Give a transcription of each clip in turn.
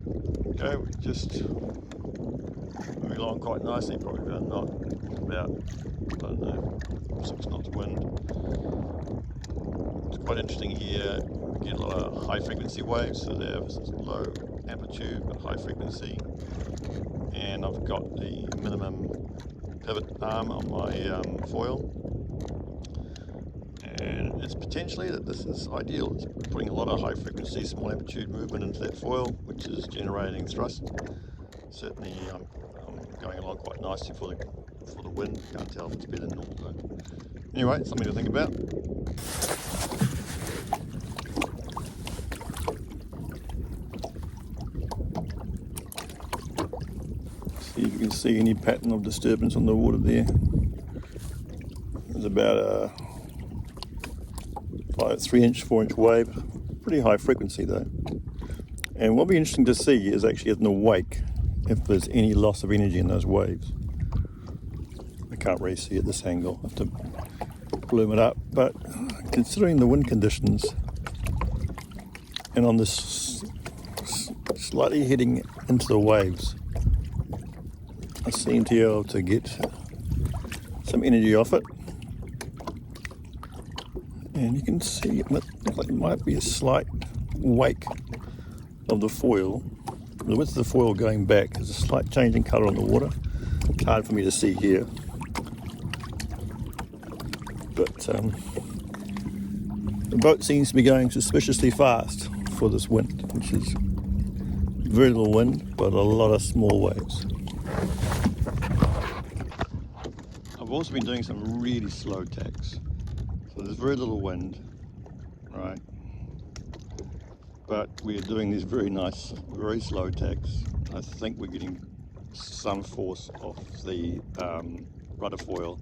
Okay, we're just moving along quite nicely, probably about, I don't know, 6 knots wind. It's quite interesting here, we get a lot of high frequency waves, so they have low amplitude but high frequency. And I've got the minimum pivot arm on my foil. And it's potentially that this is ideal. It's putting a lot of high frequency, small amplitude movement into that foil, which is generating thrust. Certainly I'm going along quite nicely for the wind. Can't tell if it's better than normal though. Anyway, something to think about. See if you can see any pattern of disturbance on the water there. There's about a 3-inch, 4-inch wave. Pretty high frequency though. And what'll be interesting to see is actually in the wake if there's any loss of energy in those waves. I can't really see at this angle. I have to bloom it up, but considering the wind conditions and on this slightly heading into the waves, I seem to be able to get some energy off it. And you can see it looks like it might be a slight wake of the foil. The width of the foil going back, there's a slight change in colour on the water. It's hard for me to see here. But the boat seems to be going suspiciously fast for this wind, which is very little wind, but a lot of small waves. I've also been doing some really slow tacks. So there's very little wind, right? But we're doing these very nice, very slow tacks. I think we're getting some force off the rudder foil.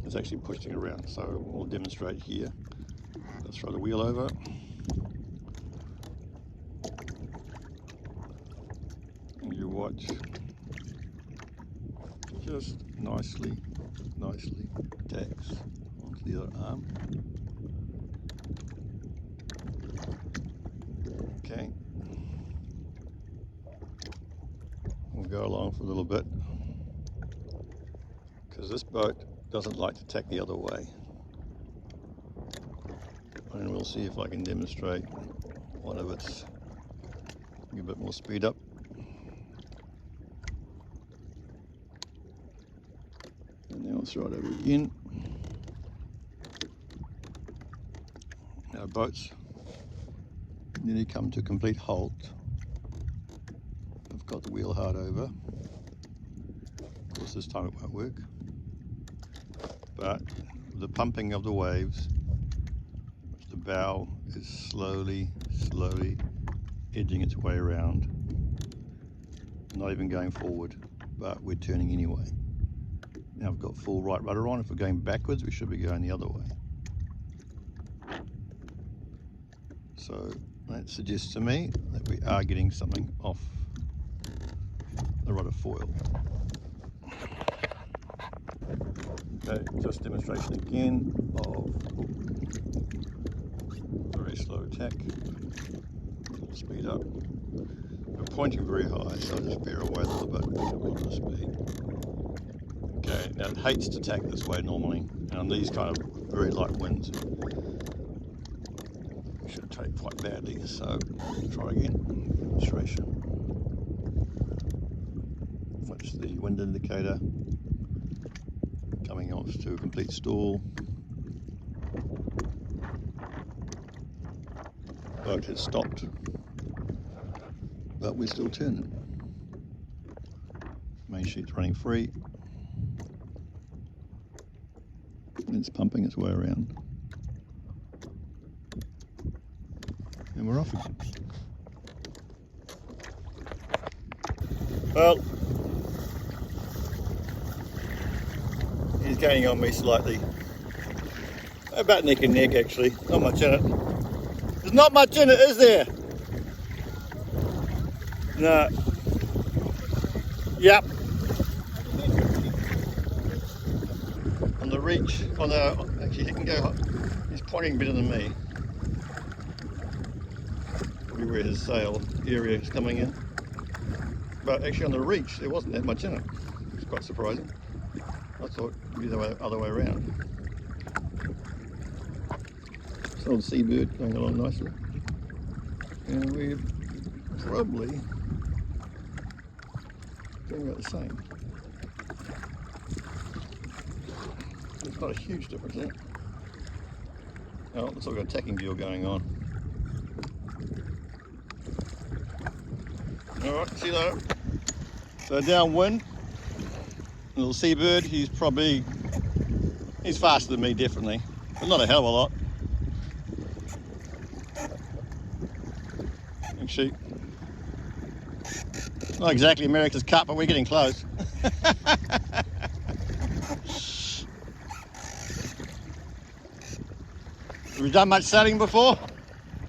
It's actually pushing it around. So we'll demonstrate here. Let's throw the wheel over. And you watch. Just nicely tacks onto the other arm. Okay. We'll go along for a little bit because this boat doesn't like to tack the other way. And we'll see if I can demonstrate one of its, a bit more speed up. And then I'll throw it over again. Our boat's nearly come to a complete halt. I've got the wheel hard over. Of course this time it won't work. But the pumping of the waves, the bow is slowly edging its way around. Not even going forward, but we're turning anyway. Now I've got full right rudder on. If we're going backwards, we should be going the other way. So that suggests to me that we are getting something off the rudder foil. Okay, just demonstration again of very slow tack. Full speed up. We're pointing very high, so I'll just veer away a little bit with the speed. Okay, now it hates to tack this way normally, and on these kind of very light winds, it should take quite badly, so try again. Demonstration. Watch the wind indicator coming off to a complete stall. Boat has stopped, but we're still turning. Main sheet's running free. It's pumping its way around. And we're off again. Well, he's gaining on me slightly. About neck and neck actually, not much in it. There's not much in it, is there? No. Yep. On the reach, actually he can go, he's pointing better than me. Probably where his sail area is coming in. But actually on the reach, there wasn't that much in it. It's quite surprising. I thought it'd be the other way around. It's an old seabird going along nicely. And we're probably doing about the same. There's not a huge difference in it. Oh, looks like we've got a tacking deal going on. Alright, see you later. So downwind, little seabird, he's faster than me definitely, but not a hell of a lot. Actually, not exactly America's Cup, but we're getting close. Have you done much sailing before?